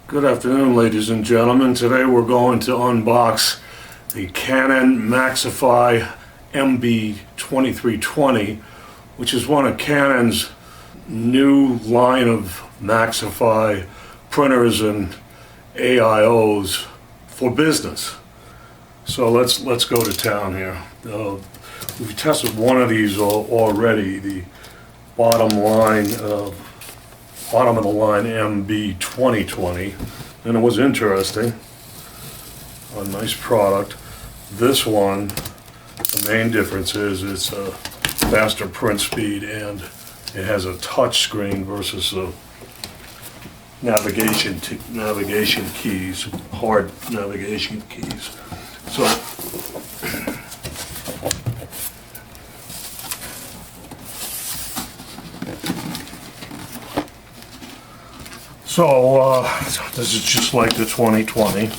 Good afternoon, ladies and gentlemen. Today we're going to unbox the Canon MAXIFY MB2320, which is one of Canon's new line of MAXIFY printers and AIOs for business. So let's go to town here. We've tested one of these already, the bottom of the line MB2320, and it was interesting. A nice product. This one, the main difference is it's a faster print speed and it has a touch screen versus a navigation keys, hard navigation keys. So this is just like the 2020.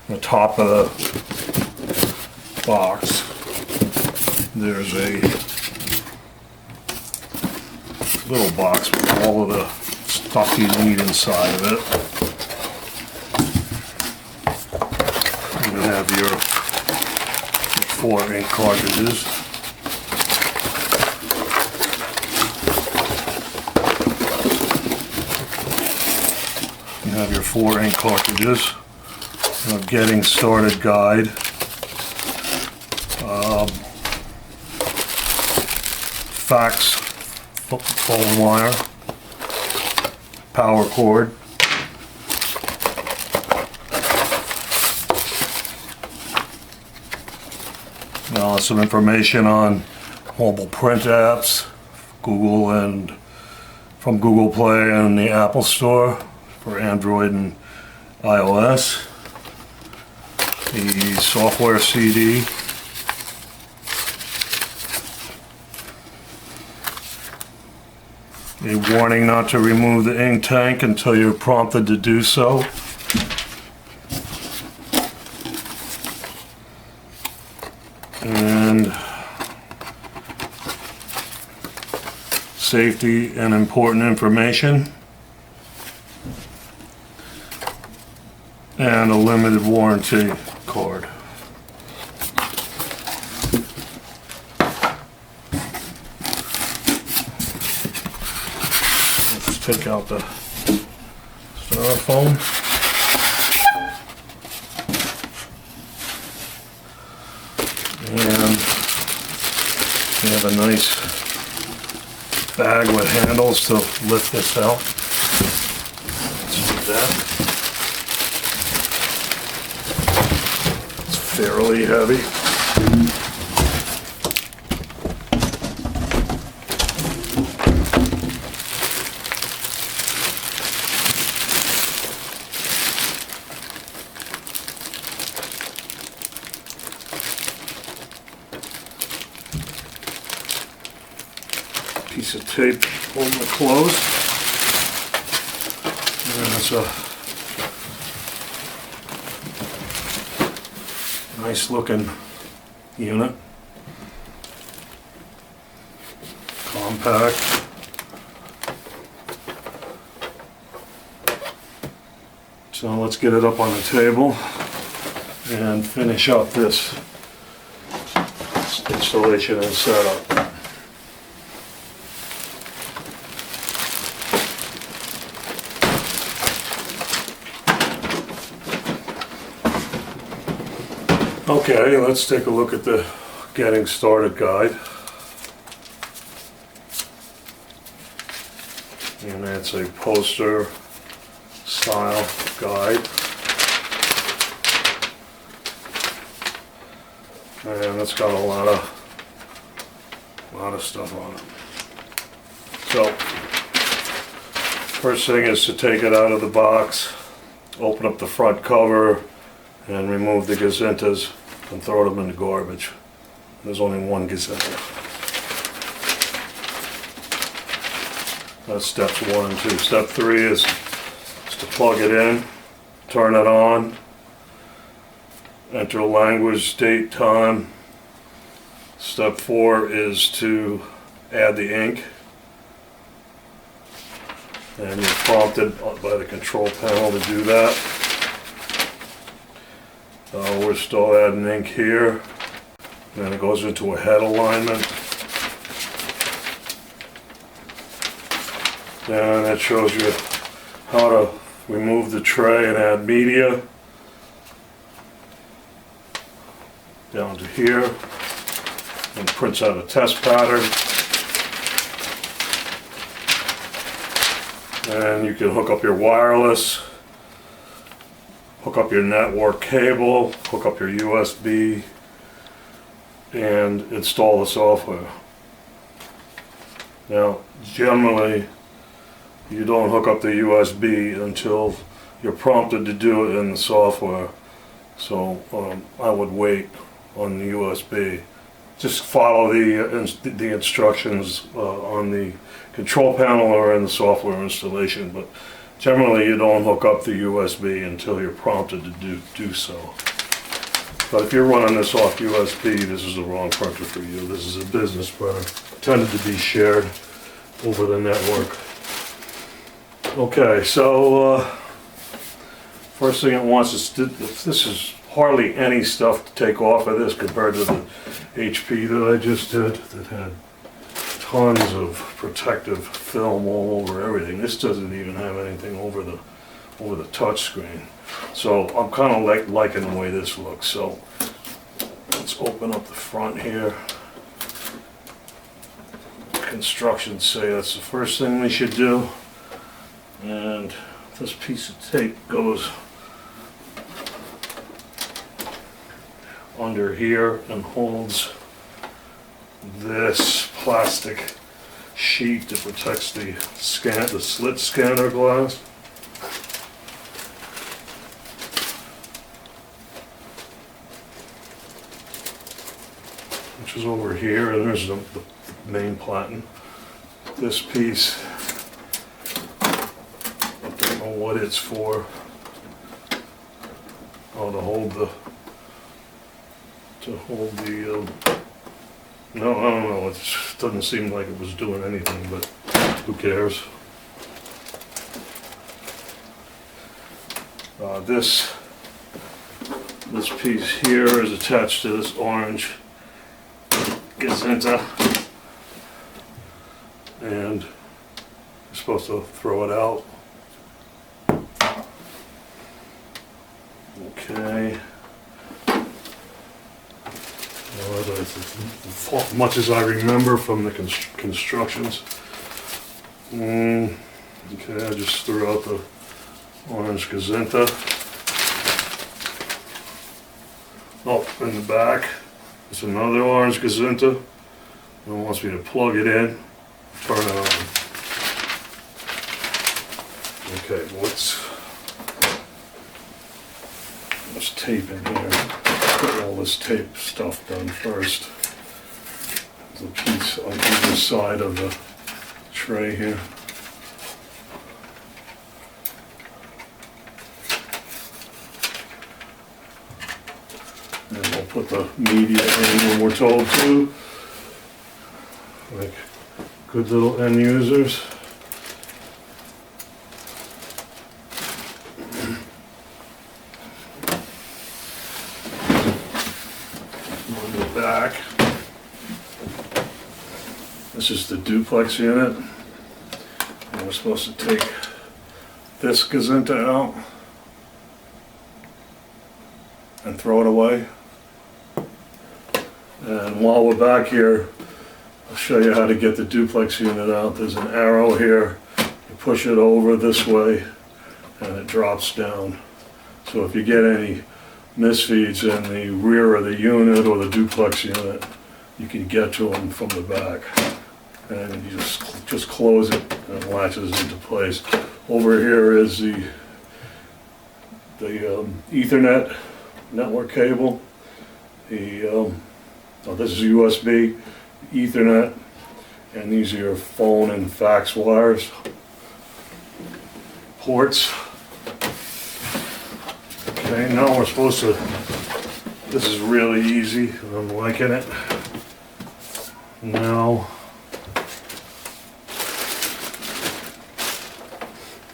The top of the box, there's a little box with all of the stuff you need inside of it. You have your 4 ink cartridges. You have your 4 ink cartridges, a getting started guide, fax phone wire, power cord, some information on mobile print apps, Google and from Google Play and the Apple Store for Android and iOS, the software CD, a warning not to remove the ink tank until you're prompted to do so, and safety and important information, and a limited warranty card. Let's take out the styrofoam. And we have a nice bag with handles to lift this out. Let's do that. It's fairly heavy. Piece of tape holding it closed. And it's a nice looking unit. Compact. So let's get it up on the table and finish up this installation and setup. Okay, let's take a look at the getting started guide. And that's a poster style guide. And it's got a lot of stuff on it. So, first thing is to take it out of the box, open up the front cover, and remove the gazettas and throw them in the garbage. There's only one gazetta. That's steps 1 and 2. Step 3 is to plug it in, turn it on, enter language, date, time. Step 4 is to add the ink. and you're prompted by the control panel to do that. We're still adding ink here, and then it goes into a head alignment. And it shows you how to remove the tray and add media down to here, and prints out a test pattern. And you can hook up your wireless, hook up your network cable, hook up your USB, and install the software. Now, generally, you don't hook up the USB until you're prompted to do it in the software. So I would wait on the USB. Just follow the instructions on the control panel or in the software installation, but generally you don't hook up the USB until you're prompted to do so. But if you're running this off USB, this is the wrong printer for you. This is a business printer, intended to be shared over the network. Okay, so first thing it wants is, this is hardly any stuff to take off of this compared to the HP that I just did that had tons of protective film all over everything. This doesn't even have anything over the touch screen. So I'm kind of liking the way this looks. So let's open up the front here. Constructions say that's the first thing we should do. And this piece of tape goes under here and holds this plastic sheet that protects the slit scanner glass. Which is over here, and there's the main Platen. This piece, I don't know what it's for. Oh, to hold the no, I don't know, it doesn't seem like it was doing anything, but who cares? This piece here is attached to this orange Gazinta, and you're supposed to throw it out. Okay. As much as I remember from the constructions. Okay, I just threw out the orange Gazinta. Oh, in the back, there's another orange Gazinta. It wants me to plug it in, turn it on. Okay, let's tape in here. Put all this tape stuff done first. There's a piece on either side of the tray here. And we'll put the media in when we're told to, like good little end users. Back. This is the Duplex Unit, and we're supposed to take this Gazinta out and throw it away. And while we're back here, I'll show you how to get the Duplex Unit out. There's an arrow here. You push it over this way and it drops down. So if you get any misfeeds in the rear of the unit or the Duplex Unit, you can get to them from the back, and you just close it and it latches into place. Over here is the Ethernet network cable. This is USB, Ethernet, and these are your phone and fax wires. Ports. Okay, now we're supposed to, this is really easy, I'm liking it. Now,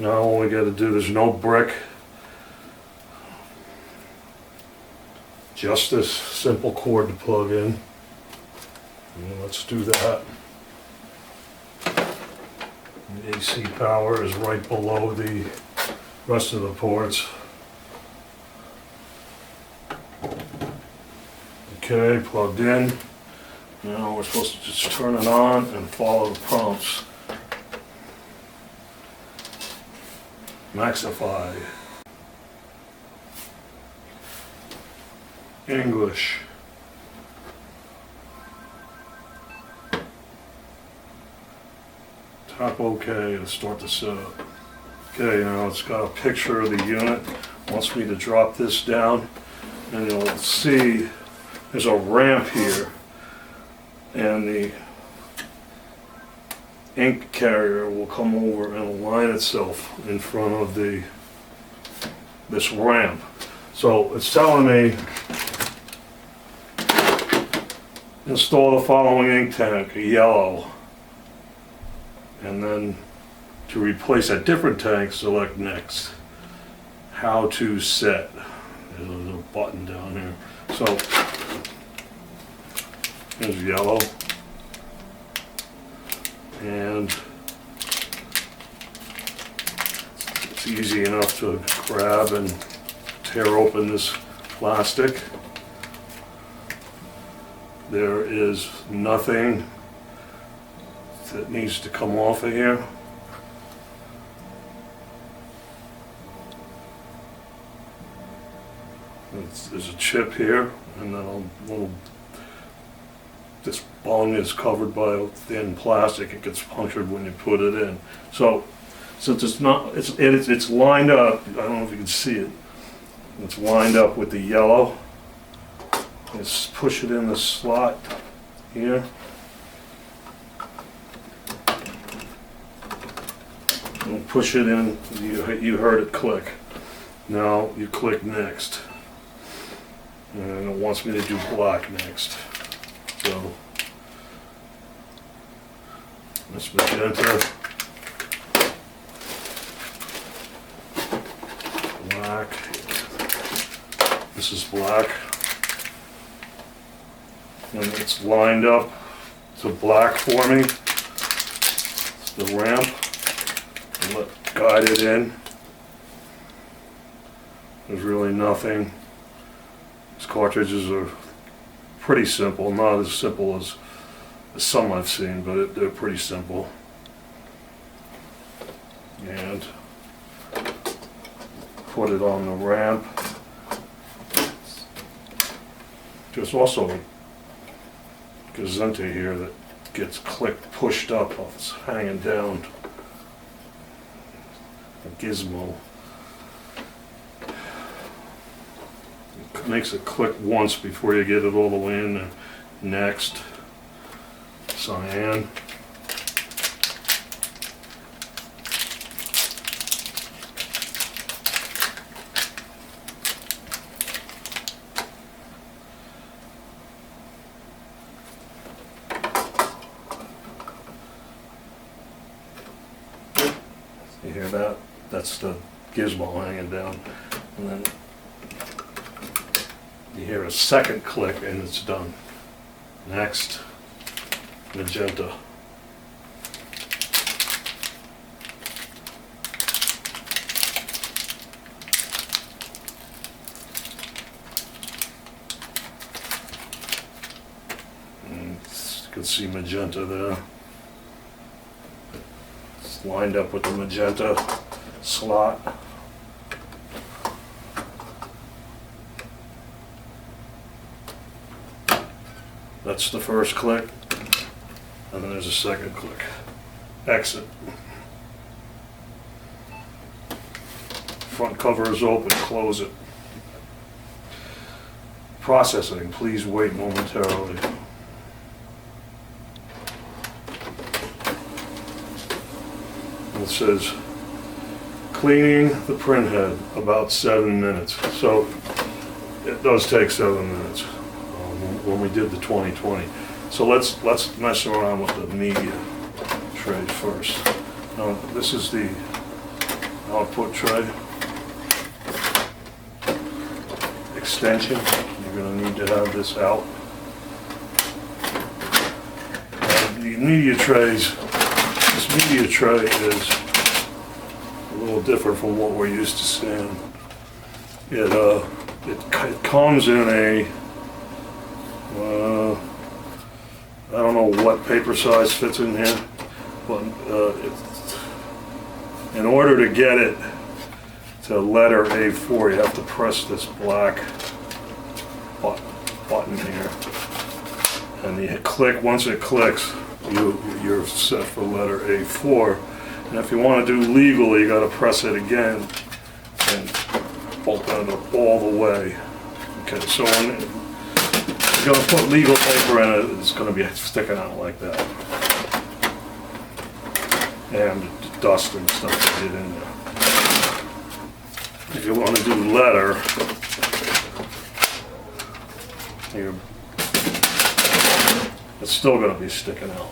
Now all we got to do, there's no brick. Just this simple cord to plug in. And let's do that. The AC power is right below the rest of the ports. Okay, plugged in. Now we're supposed to just turn it on and follow the prompts. MAXIFY. English. Tap OK to start the setup. Okay, now it's got a picture of the unit. Wants me to drop this down, and you'll see there's a ramp here, and the ink carrier will come over and align itself in front of this ramp. So it's telling me install the following ink tank, a yellow, and then to replace a different tank, select next. How to set. There's a button down here. So here's yellow, and it's easy enough to grab and tear open this plastic. There is nothing that needs to come off of here. There's a chip here, and then a little, this bung is covered by a thin plastic. It gets punctured when you put it in. So since it's not, it's lined up, I don't know if you can see it, it's lined up with the yellow. Let's push it in the slot here. And push it in, you heard it click. Now you click next. And it wants me to do black next. So, this magenta, black, this is black, and it's lined up to black for me. It's the ramp, and guide it in. There's really nothing. These cartridges are pretty simple, not as simple as some I've seen, but they're pretty simple. And put it on the ramp. There's also a gazenta here that gets pushed up, it's hanging down. A gizmo. Makes it click once before you get it all the way in there. Next, cyan. You hear that? That's the gizmo hanging down. And then you hear a second click and it's done. Next, magenta. And you can see magenta there. It's lined up with the magenta slot. That's the first click, and then there's a second click. Exit. Front cover is open, close it. Processing, please wait momentarily. It says, cleaning the printhead, about 7 minutes. So it does take 7 minutes. When we did the 2020. So let's mess around with the media tray first. Now this is the output tray. Extension, you're going to need to have this out. The media trays, this media tray is a little different from what we're used to seeing. It comes in a, I don't know what paper size fits in here, but in order to get it to letter A4, you have to press this black button here. And you click, once it clicks, you're set for letter A4. And if you want to do legal, you got to press it again and open it up all the way. Okay, so when you're going to put legal paper in it, it's going to be sticking out like that. And dust and stuff to get in there. If you want to do letter, it's still going to be sticking out.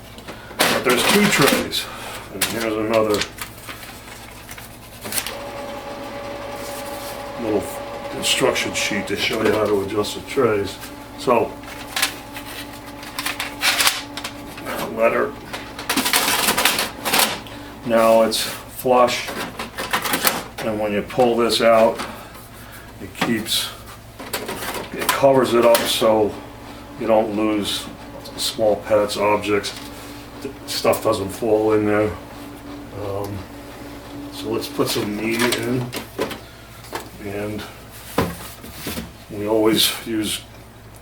But there's two trays, and here's another little instruction sheet to show you how to adjust the trays. So, letter. Now it's flush, and when you pull this out, it covers it up so you don't lose small pets, objects, stuff doesn't fall in there. So let's put some media in, and we always use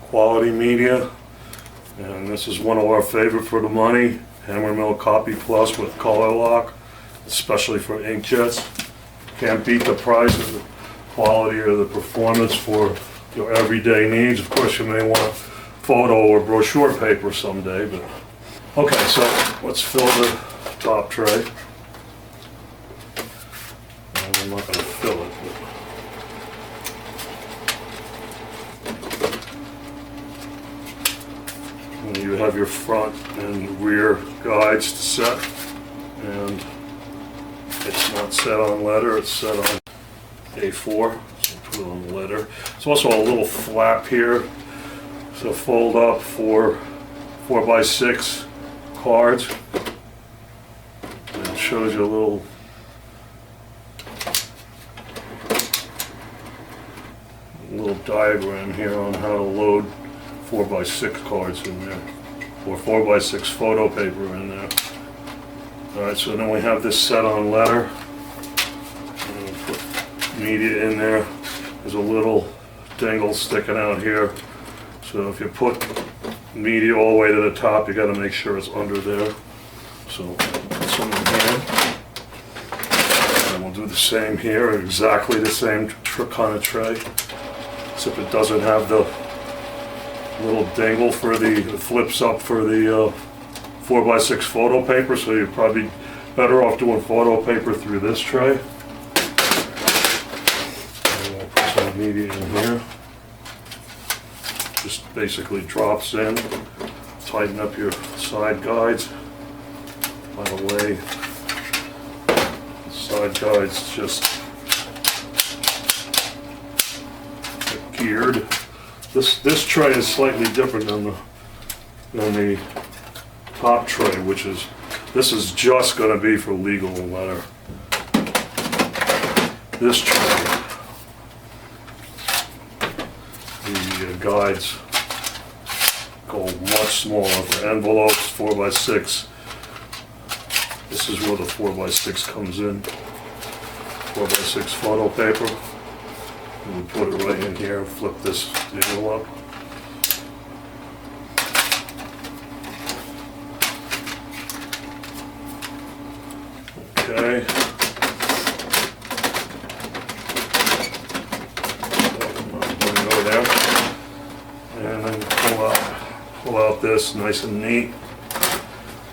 quality media, and this is one of our favorite for the money, Hammermill Copy Plus with color lock, especially for inkjets. Can't beat the price or the quality or the performance for your everyday needs. Of course, you may want photo or brochure paper someday, but okay, so let's fill the top tray. I'm not going to fill it, but you have your front and rear guides to set, and it's not set on letter, it's set on A4, so put it on the letter. There's also a little flap here, so fold up 4x6 cards, and it shows you a little diagram here on how to load 4x6 cards in there, or 4x6 photo paper in there. Alright, so then we have this set on letter, and we'll put media in there. There's a little dangle sticking out here, so if you put media all the way to the top, you got to make sure it's under there. So put some in here, and we'll do the same here, exactly the same kind of tray, except it doesn't have the little dangle for it flips up for the 4x6 photo paper, so you're probably better off doing photo paper through this tray. And we'll put some media in here. Just basically drops in. Tighten up your side guides. By the way, the side guides just get geared. This tray is slightly different than the top tray, this is just going to be for legal and letter. This tray, the guides go much smaller for envelopes, 4x6. This is where the 4x6 comes in. 4x6 photo paper. And we put it right in here and flip this deal up. Okay. Go there. And then pull out this nice and neat.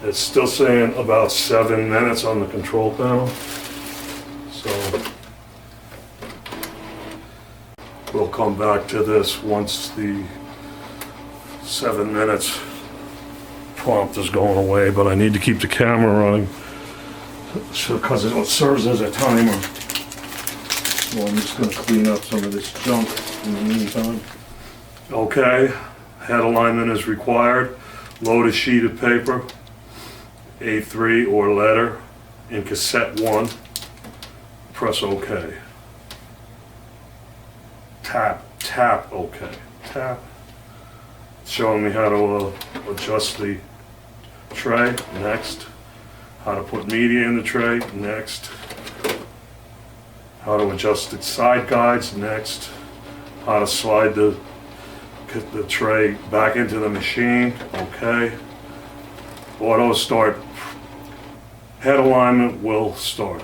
It's still saying about 7 minutes on the control panel. So we'll come back to this once the 7 minutes prompt is going away, but I need to keep the camera running because it serves as a timer. So I'm just going to clean up some of this junk in the meantime. Okay, head alignment is required. Load a sheet of paper, A3 or letter, in cassette 1. Press OK. Tap OK. Tap. It's showing me how to adjust the tray. Next. How to put media in the tray. Next. How to adjust the side guides. Next. How to slide the tray back into the machine. Okay. Auto start. Head alignment will start.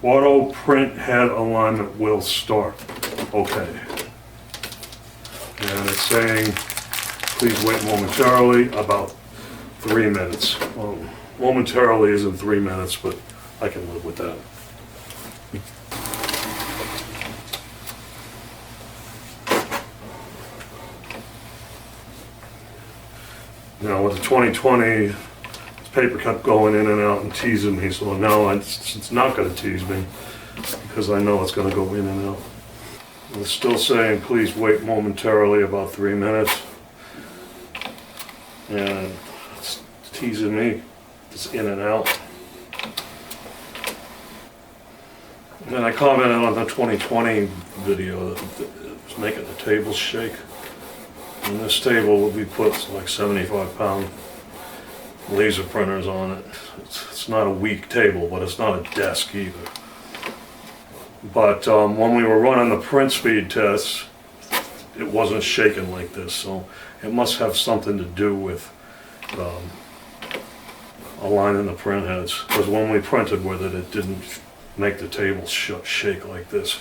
Auto print head alignment will start. Okay. And it's saying, please wait momentarily, about 3 minutes. Well, momentarily isn't 3 minutes, but I can live with that. Now with the 2020, this paper kept going in and out and teasing me, so now it's not going to tease me because I know it's going to go in and out. It's still saying please wait momentarily, about 3 minutes, and it's teasing me. It's in and out. And I commented on the 2020 video that it was making the table shake. And this table will be put like 75-pound laser printers on it. It's not a weak table, but it's not a desk either. But when we were running the print speed tests, it wasn't shaking like this, so it must have something to do with aligning the print heads. Because when we printed with it, it didn't make the table shake like this.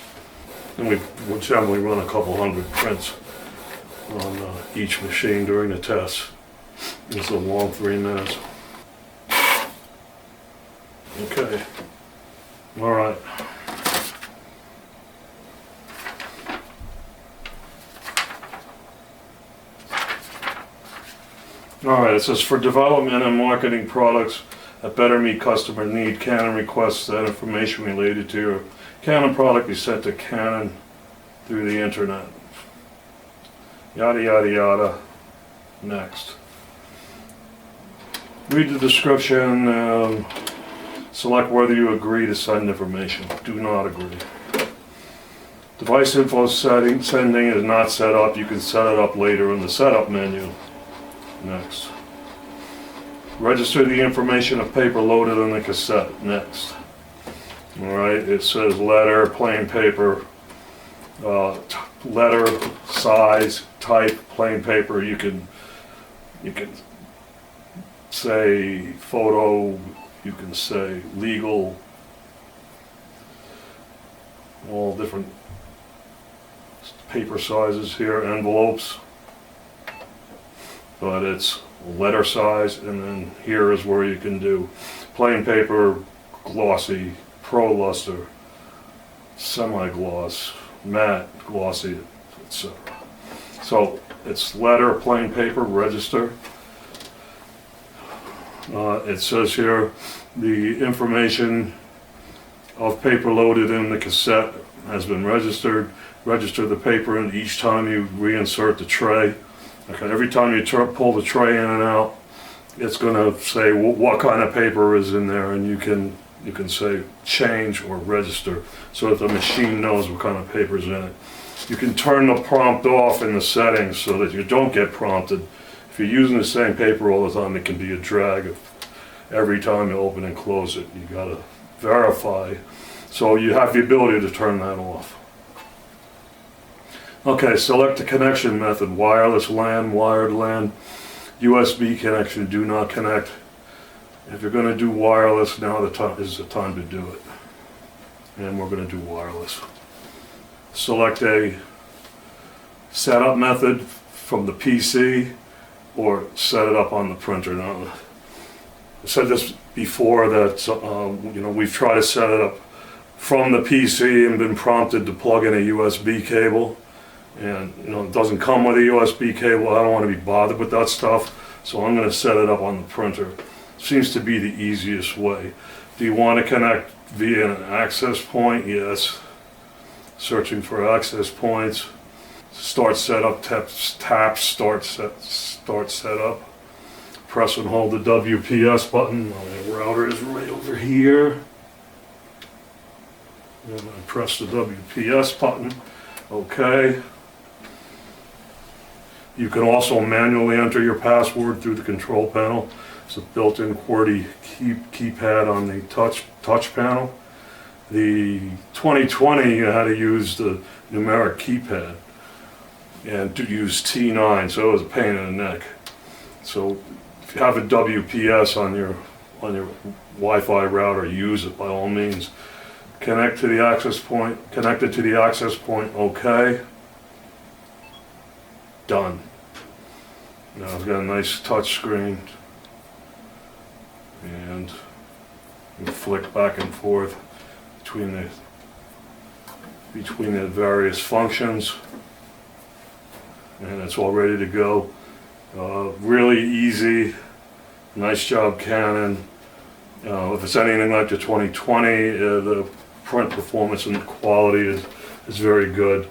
And we generally run a couple hundred prints on each machine during the test. It's a long 3 minutes. Okay. All right. All right, it says for development and marketing products that better meet customer need, Canon requests that information related to your Canon product be sent to Canon through the internet. Yada, yada, yada. Next. Read the description, select whether you agree to send information. Do not agree. Device info sending is not set up. You can set it up later in the setup menu. Next. Register the information of paper loaded on the cassette. Next. Alright, it says letter, plain paper, letter, size, type, plain paper. You can say photo, you can say legal, all different paper sizes here, envelopes, but it's letter size, and then here is where you can do plain paper, glossy, pro luster, semi-gloss, matte, glossy, etc. So it's letter, plain paper, register. It says here the information of paper loaded in the cassette has been registered. Register the paper, and each time you reinsert the tray. Okay, every time you pull the tray in and out, it's going to say what kind of paper is in there, and you can say change or register so that the machine knows what kind of paper is in it. You can turn the prompt off in the settings so that you don't get prompted. If you're using the same paper all the time, it can be a drag. Every time you open and close it, you got to verify. So you have the ability to turn that off. Okay, select the connection method: wireless LAN, wired LAN, USB connection. Do not connect. If you're going to do wireless, now is the time to do it. And we're going to do wireless. Select a setup method from the PC or set it up on the printer. Now, I said this before that we've tried to set it up from the PC and been prompted to plug in a USB cable, and it doesn't come with a USB cable. I don't want to be bothered with that stuff, so I'm going to set it up on the printer. Seems to be the easiest way. Do you want to connect via an access point? Yes. searching for access points. Start setup, tap start setup. Press and hold the WPS button. My router is right over here. And I press the WPS button. Okay. You can also manually enter your password through the control panel. It's a built-in QWERTY keypad on the touch panel. The 2020 you had to use the numeric keypad and to use T9, so it was a pain in the neck. So if you have a WPS on your Wi-Fi router, use it by all means. Connect to the access point. Connected to the access point. Okay. Done. Now I've got a nice touch screen, and you flick back and forth between the various functions, and it's all ready to go. Really easy. Nice job, Canon. If it's anything like the 2020, the print performance and quality is very good.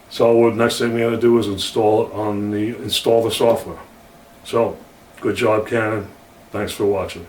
So the next thing we got to do is install the software. So, good job, Canon. Thanks for watching.